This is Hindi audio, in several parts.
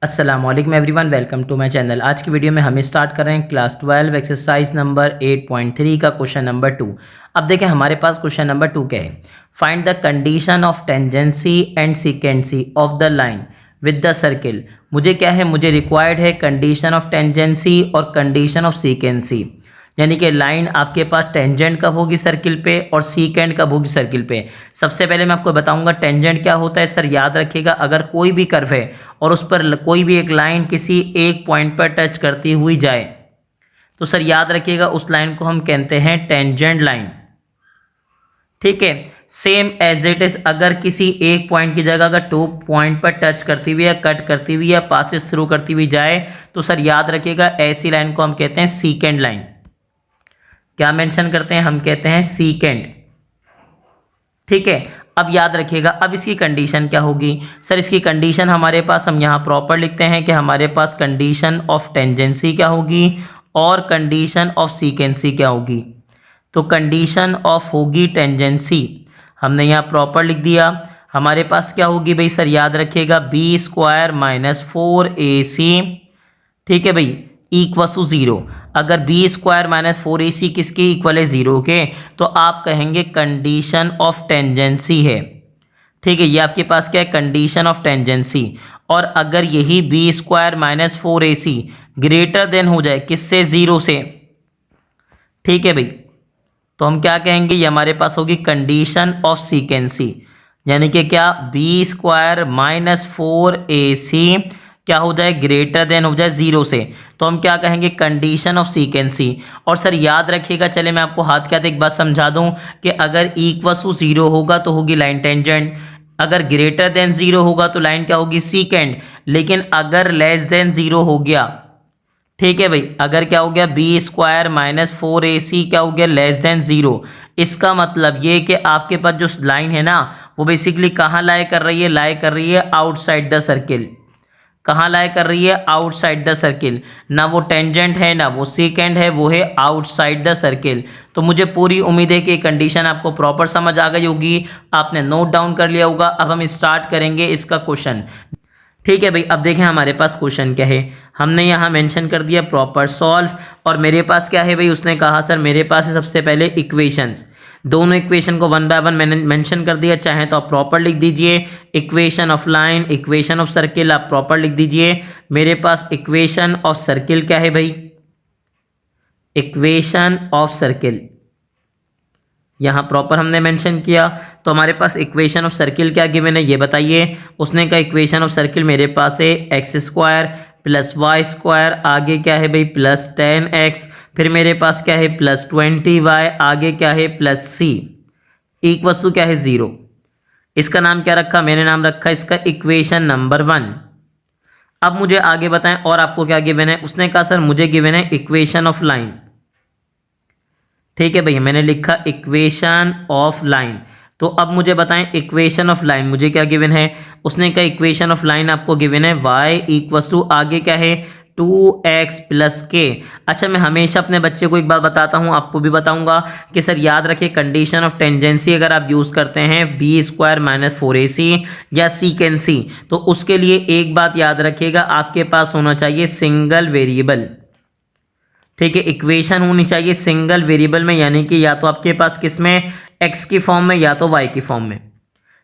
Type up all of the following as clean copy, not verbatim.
अस्सलाम वालेकुम everyone, welcome to my channel. आज की वीडियो में हम स्टार्ट कर रहे हैं क्लास 12 एक्सरसाइज नंबर 8.3 का क्वेश्चन नंबर 2। अब देखें हमारे पास क्वेश्चन नंबर 2 क्या है। Find the condition of tangency and secancy of the line with the circle. मुझे क्या है, मुझे रिक्वायर्ड है कंडीशन ऑफ टेंजेंसी और कंडीशन ऑफ सीकेंसी, यानी कि लाइन आपके पास टेंजेंट कब होगी सर्किल पे और सीकेंट कब होगी सर्किल पे। सबसे पहले मैं आपको बताऊंगा टेंजेंट क्या होता है। सर याद रखिएगा, अगर कोई भी कर्व है और उस पर कोई भी एक लाइन किसी एक पॉइंट पर टच करती हुई जाए तो सर याद रखिएगा उस लाइन को हम कहते हैं टेंजेंट लाइन। ठीक है, सेम एज इट इज अगर किसी एक पॉइंट की जगह अगर 2 पॉइंट पर टच करती हुई या कट करती हुई या पासेस थ्रू करती हुई जाए तो सर याद रखिएगा ऐसी लाइन को हम कहते हैं सीकेंट लाइन। क्या मेंशन करते हैं, हम कहते हैं सीकेंट। ठीक है, अब याद रखिएगा अब इसकी कंडीशन क्या होगी। सर इसकी कंडीशन हमारे पास हम यहां प्रॉपर लिखते हैं कि हमारे पास कंडीशन ऑफ टेंजेंसी क्या होगी और कंडीशन ऑफ सीकेंसी क्या होगी। तो कंडीशन ऑफ होगी टेंजेंसी, हमने यहां प्रॉपर लिख दिया। हमारे पास क्या होगी भाई, सर याद रखिएगा बी स्क्वायर माइनस 4ac, ठीक है भाई, इक्वस टू 0। अगर बी स्क्वायर माइनस 4ac किसके इक्वल है, 0 के, तो आप कहेंगे कंडीशन ऑफ टेंजेंसी है। ठीक है, ये आपके पास क्या है, कंडीशन ऑफ टेंजेंसी। और अगर यही b square minus 4ac greater than हो जाए किससे, 0 से, ठीक है भाई, तो हम क्या कहेंगे, ये हमारे पास होगी कंडीशन ऑफ सीकेंसी। यानी कि क्या, बी स्क्वायर माइनस 4ac क्या हो जाए, ग्रेटर देन हो जाए 0 से, तो हम क्या कहेंगे, कंडीशन ऑफ सीकेंसी। और सर याद रखिएगा, चले मैं आपको हाथ क्या एक बात समझा दूं कि अगर इक्वल टू 0 होगा तो होगी लाइन टेंजेंट, अगर ग्रेटर देन 0 होगा तो लाइन क्या होगी, सीकेंट। लेकिन अगर लेस देन 0 हो गया, ठीक है भाई, अगर क्या हो गया, बी स्क्वायर माइनस 4ac क्या हो गया, लेस देन 0, इसका मतलब ये कि आपके पास जो लाइन है ना वो बेसिकली कहाँ लाई कर रही है, लाई कर रही है आउटसाइड द सर्किल। कहाँ लाई कर रही है, आउटसाइड द सर्किल। ना वो टेंजेंट है ना वो सीकेंट है, वो है आउटसाइड द सर्किल। तो मुझे पूरी उम्मीद है कि कंडीशन आपको प्रॉपर समझ आ गई होगी, आपने नोट डाउन कर लिया होगा। अब हम स्टार्ट करेंगे इसका क्वेश्चन। ठीक है भाई, अब देखें हमारे पास क्वेश्चन क्या है। हमने यहाँ मेंशन कर दिया प्रॉपर सॉल्व, और मेरे पास क्या है भाई, उसने कहा सर मेरे पास है सबसे पहले इक्वेशंस। दोनों इक्वेशन को 1 बाय 1 मैंने मेंशन कर दिया, चाहे तो आप प्रॉपर लिख दीजिए। Equation of line, equation of circle आप प्रॉपर लिख दीजिए। मेरे पास इक्वेशन ऑफ सर्किल क्या है भाई, इक्वेशन ऑफ सर्किल यहाँ प्रॉपर हमने मेंशन किया। तो हमारे पास इक्वेशन ऑफ सर्किल क्या गिवन है ये बताइए। उसने कहा इक्वेशन ऑफ सर्किल मेरे पास है x square plus y square, आगे क्या है भाई प्लस 10x, फिर मेरे पास क्या है प्लस 20y, आगे क्या है प्लस c, इक्वल टू क्या है 0। इसका नाम क्या रखा, मैंने नाम रखा इसका इक्वेशन नंबर 1। अब मुझे आगे बताएं और आपको क्या गिवन है। उसने कहा सर मुझे गिवन है इक्वेशन ऑफ लाइन। ठीक है भैया, मैंने लिखा इक्वेशन ऑफ लाइन। तो अब मुझे बताएं इक्वेशन ऑफ लाइन मुझे क्या गिवन है। उसने कहा इक्वेशन ऑफ लाइन आपको गिवन है y इक्वल्स टू आगे क्या है 2x प्लस के। अच्छा, मैं हमेशा अपने बच्चे को एक बात बताता हूं, आपको भी बताऊंगा कि सर याद रखिए कंडीशन ऑफ टेंजेंसी अगर आप यूज करते हैं बी स्क्वायर माइनस 4ac या सीकेंसी, तो उसके लिए एक बात याद रखिएगा, आपके पास होना चाहिए सिंगल वेरिएबल। ठीक है, इक्वेशन होनी चाहिए सिंगल वेरिएबल में, यानी कि या तो आपके पास किसमें, एक्स की फॉर्म में या तो वाई की फॉर्म में।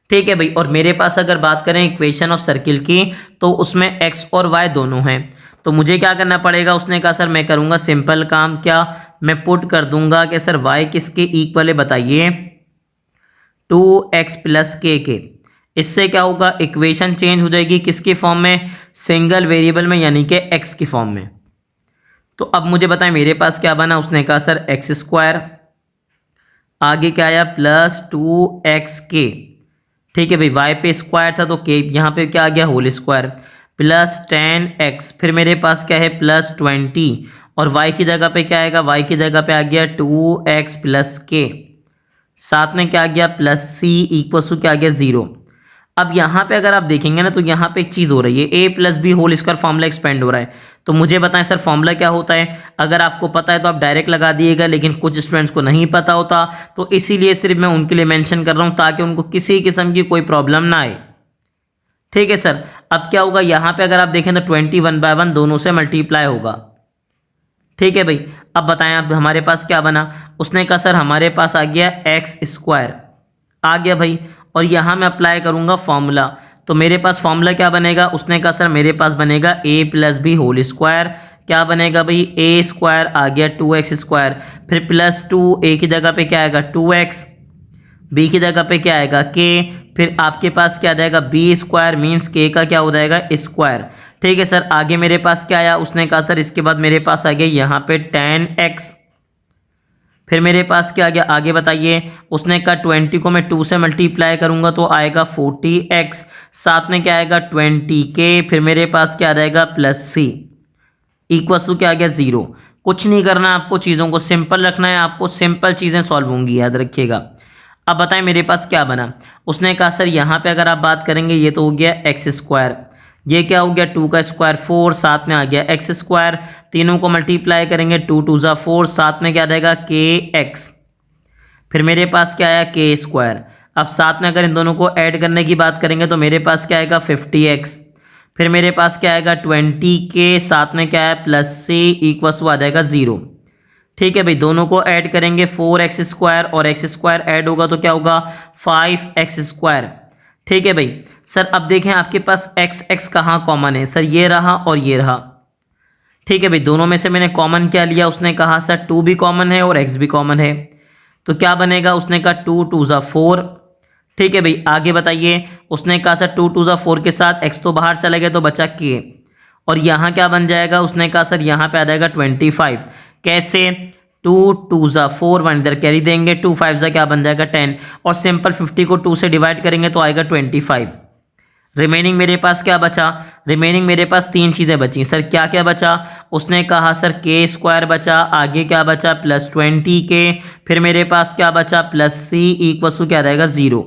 ठीक है भाई, और मेरे पास अगर बात करें इक्वेशन ऑफ सर्किल की तो उसमें एक्स और वाई दोनों हैं। तो मुझे क्या करना पड़ेगा, उसने कहा सर मैं करूंगा सिंपल काम, क्या मैं पुट कर दूंगा कि सर वाई किसके इक्वल है बताइए 2x प्लस के। इससे क्या होगा, इक्वेशन चेंज हो जाएगी किसकी फॉर्म में, सिंगल वेरिएबल में, यानी कि एक्स की फॉर्म में। तो अब मुझे बताएं मेरे पास क्या बना। उसने कहा सर एक्स स्क्वायर, आगे क्या आया प्लस 2xk। ठीक है भाई, वाई पे स्क्वायर था तो के यहाँ पे क्या आ गया होल स्क्वायर, प्लस 10x, फिर मेरे पास क्या है प्लस 20, और वाई की जगह पे क्या आएगा, वाई की जगह पे आ गया 2x प्लस के, साथ में क्या आ गया प्लस c इक्वल टू क्या आ गया 0। अब यहाँ पे अगर आप देखेंगे ना तो यहाँ पे एक चीज़ हो रही है, a plus b whole square formula expand हो रहा है। तो मुझे बताएं सर फॉर्मूला क्या होता है। अगर आपको पता है तो आप डायरेक्ट लगा दिएगा, लेकिन कुछ स्टूडेंट्स को नहीं पता होता, तो इसीलिए सिर्फ मैं उनके लिए मेंशन कर रहा हूँ ताकि उनको किसी किस्म की कोई प्रॉब्लम ना आए। ठीक है सर। अब क्या होगा, यहाँ पे अगर आप देखें तो 20 1/1 दोनों से मल्टीप्लाई होगा। ठीक है भाई, अब बताएं आप हमारे पास क्या बना। उसने कहा सर हमारे पास आ गया एक्स स्क्वायर आ गया भाई, और यहाँ मैं अप्लाई करूँगा फॉर्मूला। तो मेरे पास फॉर्मूला क्या बनेगा, उसने कहा सर मेरे पास बनेगा a plus b whole square. क्या बनेगा भाई, a स्क्वायर आ गया 2x स्क्वायर, फिर प्लस 2 a की जगह पे क्या आएगा 2x, b की जगह पे क्या आएगा k, फिर आपके पास क्या आ जाएगा b स्क्वायर मीन्स k का क्या हो जाएगा स्क्वायर। ठीक है सर, आगे मेरे पास क्या आया, उसने कहा सर इसके बाद मेरे पास आ गया यहाँ पे 10x, फिर मेरे पास क्या आ गया आगे बताइए। उसने कहा 20 को मैं 2 से मल्टीप्लाई करूंगा तो आएगा 40x, साथ में क्या आएगा 20k, फिर मेरे पास क्या आ जाएगा प्लस c इक्वल टू क्या आ गया 0। कुछ नहीं करना आपको, चीज़ों को सिंपल रखना है, आपको सिंपल चीज़ें सॉल्व होंगी, याद रखिएगा। अब बताएं मेरे पास क्या बना। उसने कहा सर यहाँ पे अगर आप बात करेंगे ये तो हो गया एक्स स्क्वायर, ये क्या हो गया 2 का स्क्वायर 4, साथ में आ गया एक्स स्क्वायर, तीनों को मल्टीप्लाई करेंगे 2 2 ज़ा 4, साथ में क्या आ जाएगा के एक्स, फिर मेरे पास क्या आया के स्क्वायर। अब साथ में अगर इन दोनों को ऐड करने की बात करेंगे तो मेरे पास क्या आएगा 50x, फिर मेरे पास क्या आएगा 20k, साथ में क्या है प्लस c इक्वस आ जाएगा 0। ठीक है भाई, दोनों को ऐड करेंगे 4x स्क्वायर और x स्क्वायर ऐड होगा तो क्या होगा 5x स्क्वायर। ठीक है भाई सर, अब देखें आपके पास x x कहाँ कॉमन है, सर ये रहा और ये रहा। ठीक है भाई, दोनों में से मैंने कॉमन क्या लिया, उसने कहा सर 2 भी कॉमन है और x भी कॉमन है, तो क्या बनेगा, उसने कहा 2 2 ज़ा 4। ठीक है भाई, आगे बताइए। उसने कहा सर 2 2 ज़ा 4 के साथ x तो बाहर चला गया तो बचा k, और यहाँ क्या बन जाएगा, उसने कहा सर यहाँ पे आ जाएगा 25। कैसे, 2 2 ज़ा 4, 1 इधर कैरी देंगे, 2 5 ज़ा क्या बन जाएगा 10, और सिंपल 50 को 2 से डिवाइड करेंगे तो आएगा 25। रिमेनिंग मेरे पास क्या बचा, रिमेनिंग मेरे पास 3 चीज़ें बची। सर क्या क्या बचा, उसने कहा सर के स्क्वायर बचा, आगे क्या बचा प्लस 20k, फिर मेरे पास क्या बचा प्लस c इक्वल टू क्या रहेगा 0।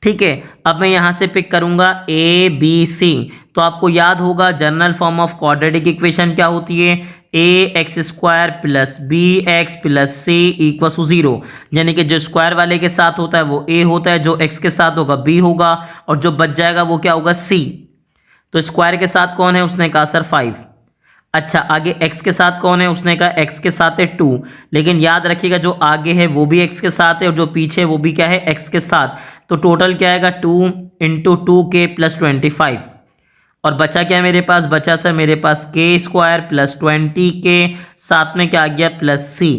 ठीक है, अब मैं यहाँ से पिक करूँगा a b c, तो आपको याद होगा general form of quadratic equation क्या होती है, a x square plus b x plus c equal to 0, यानी कि जो स्क्वायर वाले के साथ होता है वो a होता है, जो x के साथ होगा b होगा, और जो बच जाएगा वो क्या होगा c। तो स्क्वायर के साथ कौन है, उसने कहा सर 5। अच्छा, आगे x के साथ कौन है, उसने कहा x के साथ है 2, लेकिन याद रखिएगा जो आगे है वो भी x के साथ है और जो पीछे है वो भी क्या है x के साथ, तो टोटल क्या आएगा 2 इंटू 2k प्लस 25, और बचा क्या मेरे पास, बचा सर मेरे पास k स्क्वायर प्लस 20k, साथ में क्या आ गया प्लस c।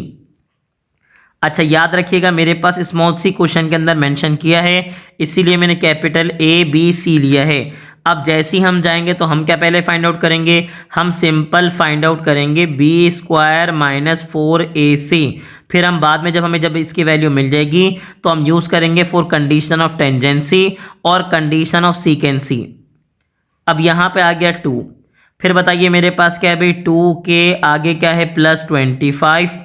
अच्छा याद रखिएगा मेरे पास स्मॉल सी क्वेश्चन के अंदर मेंशन किया है, इसीलिए मैंने कैपिटल A B C लिया है। अब जैसे ही हम जाएंगे तो हम क्या पहले फाइंड आउट करेंगे, हम सिंपल फाइंड आउट करेंगे बी स्क्वायर माइनस 4ac, फिर हम बाद में जब इसकी वैल्यू मिल जाएगी तो हम यूज़ करेंगे फॉर कंडीशन ऑफ टेंजेंसी और कंडीशन ऑफ सीकेंसी। अब यहाँ पे आ गया 2, फिर बताइए मेरे पास क्या है भाई 2 के आगे क्या है प्लस 25।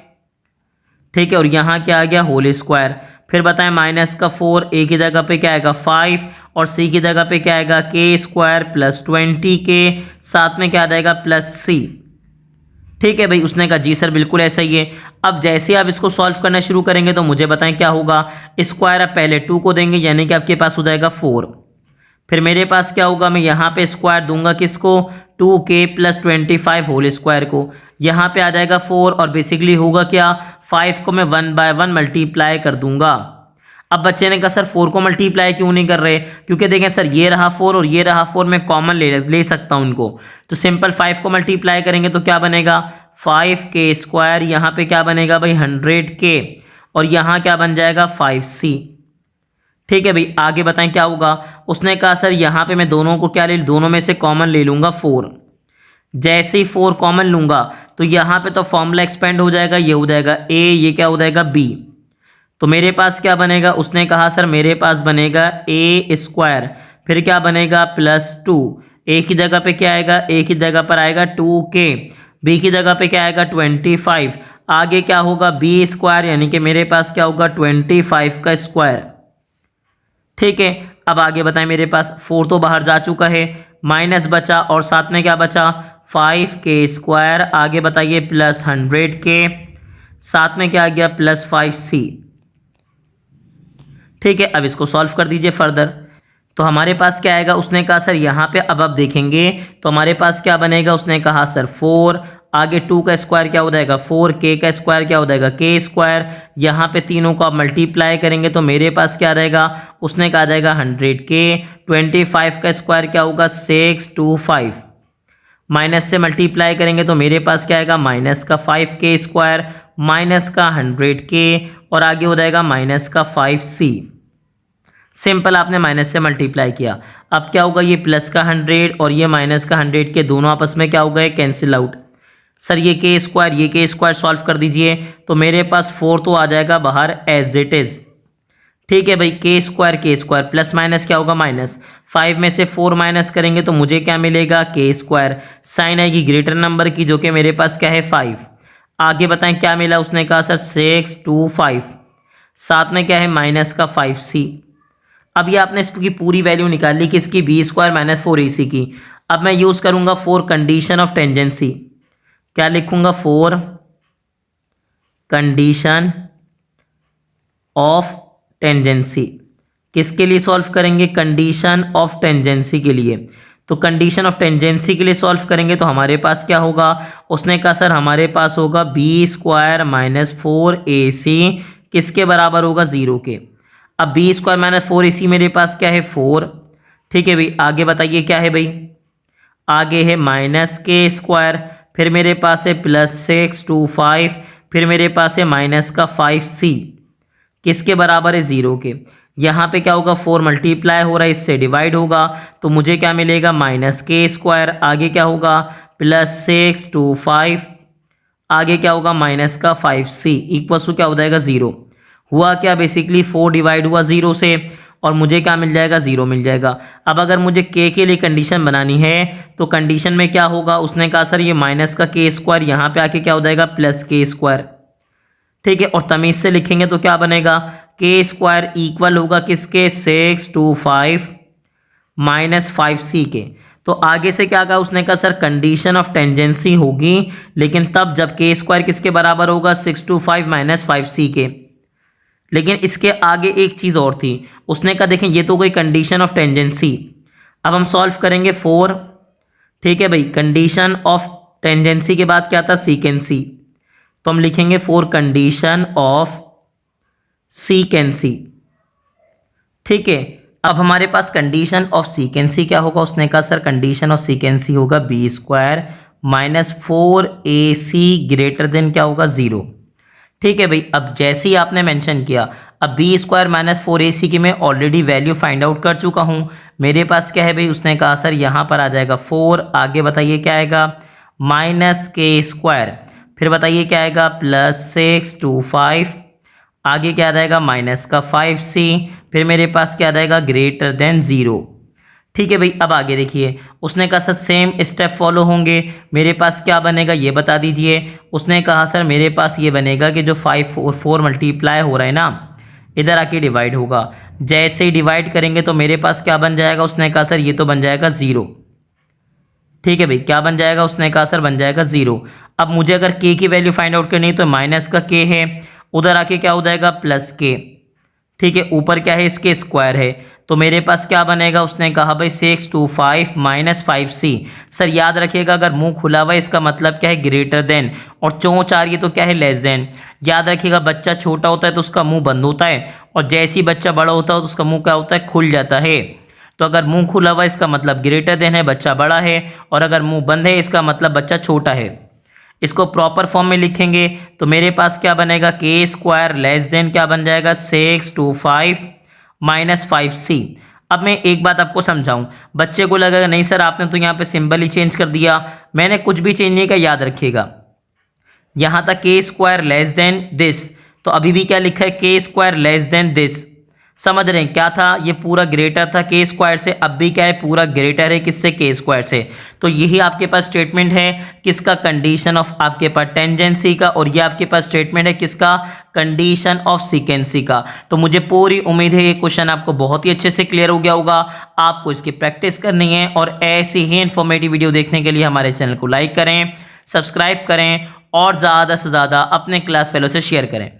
ठीक है, और यहाँ क्या आ गया होल स्क्वायर, फिर बताएं माइनस का 4, a की जगह पे क्या आएगा 5, और c की जगह पे क्या आएगा k स्क्वायर प्लस 20k, साथ में क्या आ जाएगा प्लस c। ठीक है भाई, उसने कहा जी सर बिल्कुल ऐसा ही है। अब जैसे आप इसको सॉल्व करना शुरू करेंगे तो मुझे बताएं क्या होगा, स्क्वायर आप पहले 2 को देंगे यानी कि आपके पास हो जाएगा 4, फिर मेरे पास क्या होगा, मैं यहाँ पे स्क्वायर दूंगा किसको 2k प्लस 25 होल स्क्वायर को, यहाँ पे आ जाएगा 4, और बेसिकली होगा क्या 5 को मैं 1/1 मल्टीप्लाई कर दूंगा। अब बच्चे ने कहा सर 4 को मल्टीप्लाई क्यों नहीं कर रहे, क्योंकि देखें सर ये रहा 4 और ये रहा 4, मैं कॉमन ले सकता हूँ उनको, तो सिंपल 5 को मल्टीप्लाई करेंगे तो क्या बनेगा 5k स्क्वायर, यहाँ पे क्या बनेगा भाई 100k, और यहाँ क्या बन जाएगा 5c। ठीक है भाई, आगे बताएं क्या होगा। उसने कहा सर यहाँ पे मैं दोनों को क्या दोनों में से कॉमन ले लूँगा 4, जैसे ही 4 कॉमन लूँगा तो यहाँ पे तो फॉर्मूला एक्सपेंड हो जाएगा, ये हो जाएगा a, ये क्या हो जाएगा b, तो मेरे पास क्या बनेगा, उसने कहा सर मेरे पास बनेगा a स्क्वायर, फिर क्या बनेगा प्लस 2, a की जगह पे क्या आएगा, a की जगह पर आएगा 2k, b की जगह पे क्या आएगा 25, आगे क्या होगा b स्क्वायर, यानी कि मेरे पास क्या होगा 25 का स्क्वायर। ठीक है, अब आगे बताएं मेरे पास 4 तो बाहर जा चुका है, माइनस बचा और साथ में क्या बचा 5k स्क्वायर, आगे बताइए प्लस 100k, साथ में क्या आ गया प्लस 5c। ठीक है, अब इसको सॉल्व कर दीजिए फर्दर। तो हमारे पास क्या आएगा, उसने कहा सर यहाँ पे अब आप देखेंगे तो हमारे पास क्या बनेगा, उसने कहा सर 4, आगे 2 का स्क्वायर क्या हो जाएगा 4, k का स्क्वायर क्या हो जाएगा k स्क्वायर, यहाँ पे तीनों को आप मल्टीप्लाई करेंगे तो मेरे पास क्या रहेगा, उसने कहा जाएगा 100k, 25 का स्क्वायर क्या होगा 625, माइनस से मल्टीप्लाई करेंगे तो मेरे पास क्या आएगा माइनस का 5k स्क्वायर माइनस का 100k और आगे हो जाएगा माइनस का 5c। सिंपल आपने माइनस से मल्टीप्लाई किया, अब क्या होगा ये प्लस का 100 और ये माइनस का 100 के दोनों आपस में क्या हो गए कैंसिल आउट। सर ये के स्क्वायर सॉल्व कर दीजिए तो मेरे पास 4 तो आ जाएगा बाहर एज इट इज। ठीक है भाई, के स्क्वायर प्लस माइनस क्या होगा माइनस, 5 में से 4 माइनस करेंगे तो मुझे क्या मिलेगा के स्क्वायर, साइन आएगी ग्रेटर नंबर की जो कि मेरे पास क्या है 5। आगे बताएं क्या मिला, उसने कहा सर 625, साथ में क्या है माइनस का 5c। अब ये आपने इसकी पूरी वैल्यू निकाल ली किसकी, बी स्क्वायर माइनस 4ac की। अब मैं यूज करूंगा फॉर कंडीशन ऑफ टेंजेंसी, क्या लिखूंगा फॉर कंडीशन ऑफ टेंजेंसी। किसके लिए सॉल्व करेंगे, कंडीशन ऑफ टेंजेंसी के लिए। तो कंडीशन ऑफ टेंजेंसी के लिए सॉल्व करेंगे तो हमारे पास क्या होगा, उसने कहा सर हमारे पास होगा बी स्क्वायर माइनस 4ac किसके बराबर होगा 0 के। अब बी स्क्वायर माइनस 4ac मेरे पास क्या है 4। ठीक है भाई, आगे बताइए क्या है भाई, आगे है माइनस के स्क्वायर, फिर मेरे पास है प्लस 625, फिर मेरे पास है माइनस का 5c किसके बराबर है 0 के। यहाँ पे क्या होगा 4 मल्टीप्लाई हो रहा है इससे डिवाइड होगा तो मुझे क्या मिलेगा माइनस के स्क्वायर, आगे क्या होगा प्लस 625, आगे क्या होगा माइनस का 5c इक्वल्स टू क्या हो जाएगा 0। हुआ क्या, बेसिकली 4 डिवाइड हुआ 0 से और मुझे क्या मिल जाएगा 0 मिल जाएगा। अब अगर मुझे k के लिए कंडीशन बनानी है तो कंडीशन में क्या होगा, उसने कहा सर ये माइनस का k स्क्वायर यहाँ पे आके क्या हो जाएगा प्लस k स्क्वायर। ठीक है, और तमीज से लिखेंगे तो क्या बनेगा, k स्क्वायर इक्वल होगा किसके 625 माइनस 5c के। तो आगे से क्या कहा उसने कहा सर कंडीशन ऑफ टेंजेंसी होगी लेकिन तब जब k स्क्वायर किसके बराबर होगा 625 माइनस 5c के। लेकिन इसके आगे एक चीज और थी, उसने कहा देखें ये तो कोई कंडीशन ऑफ टेंजेंसी, अब हम सॉल्व करेंगे 4। ठीक है भाई, कंडीशन ऑफ टेंजेंसी के बाद क्या था सीकेंसी, तो हम लिखेंगे फॉर कंडीशन ऑफ सीकेंसी। ठीक है, अब हमारे पास कंडीशन ऑफ सीकेंसी क्या होगा, उसने कहा सर कंडीशन ऑफ सीकेंसी होगा b square minus 4ac greater than क्या होगा 0। ठीक है भाई, अब जैसे ही आपने मेंशन किया, अब बी स्क्वायर माइनस 4ac की मैं ऑलरेडी वैल्यू फाइंड आउट कर चुका हूं। मेरे पास क्या है भाई, उसने कहा सर यहां पर आ जाएगा 4, आगे बताइए क्या आएगा माइनस के स्क्वायर, फिर बताइए क्या आएगा प्लस 625, आगे क्या आ जाएगा माइनस का 5c, फिर मेरे पास क्या आ जाएगा ग्रेटर देन 0। ठीक है भाई, अब आगे देखिए, उसने कहा सर सेम स्टेप फॉलो होंगे, मेरे पास क्या बनेगा ये बता दीजिए। उसने कहा सर मेरे पास ये बनेगा कि जो 4 मल्टीप्लाई हो रहा है ना इधर आके डिवाइड होगा, जैसे ही डिवाइड करेंगे तो मेरे पास क्या बन जाएगा, उसने कहा सर ये तो बन जाएगा 0। ठीक है भाई, क्या बन जाएगा, उसने कहा सर बन जाएगा 0। अब मुझे अगर k की वैल्यू फाइंड आउट करनी है तो माइनस का k है, उधर आके क्या हो जाएगा प्लस k। ठीक है, ऊपर क्या है इसके स्क्वायर है तो मेरे पास क्या बनेगा, उसने कहा भाई 625 माइनस 5c। सर याद रखिएगा अगर मुंह खुला हुआ है इसका मतलब क्या है ग्रेटर देन, और चोंच आ रही है तो क्या है लेस देन। याद रखिएगा बच्चा छोटा होता है तो उसका मुंह बंद होता है और जैसे ही बच्चा बड़ा होता है तो उसका मुंह क्या होता है खुल जाता है। तो अगर मुंह खुला हुआ है इसका मतलब ग्रेटर देन है, बच्चा बड़ा है, और अगर मुंह बंद है इसका मतलब बच्चा छोटा है। इसको प्रॉपर फॉर्म में लिखेंगे तो मेरे पास क्या बनेगा के स्क्वायर लेस देन क्या बन जाएगा 625 माइनस 5c। अब मैं एक बात आपको समझाऊं, बच्चे को लगेगा नहीं सर आपने तो यहाँ पे सिंबल ही चेंज कर दिया, मैंने कुछ भी चेंज नहीं किया। याद रखिएगा यहाँ तक के स्क्वायर लेस देन दिस, तो अभी भी क्या लिखा है के स्क्वायर लेस देन दिस। समझ रहे हैं क्या था, ये पूरा ग्रेटर था के स्क्वायर से, अब भी क्या है पूरा ग्रेटर है किससे के स्क्वायर से। तो यही आपके पास स्टेटमेंट है किसका, कंडीशन ऑफ आपके पास टेंजेंसी का, और ये आपके पास स्टेटमेंट है किसका, कंडीशन ऑफ सीकेंसी का। तो मुझे पूरी उम्मीद है ये क्वेश्चन आपको बहुत ही अच्छे से क्लियर हो गया होगा। आपको इसकी प्रैक्टिस करनी है और ऐसी ही इन्फॉर्मेटिव वीडियो देखने के लिए हमारे चैनल को लाइक करें, सब्सक्राइब करें और ज़्यादा से ज़्यादा अपने क्लास फेलो से शेयर करें।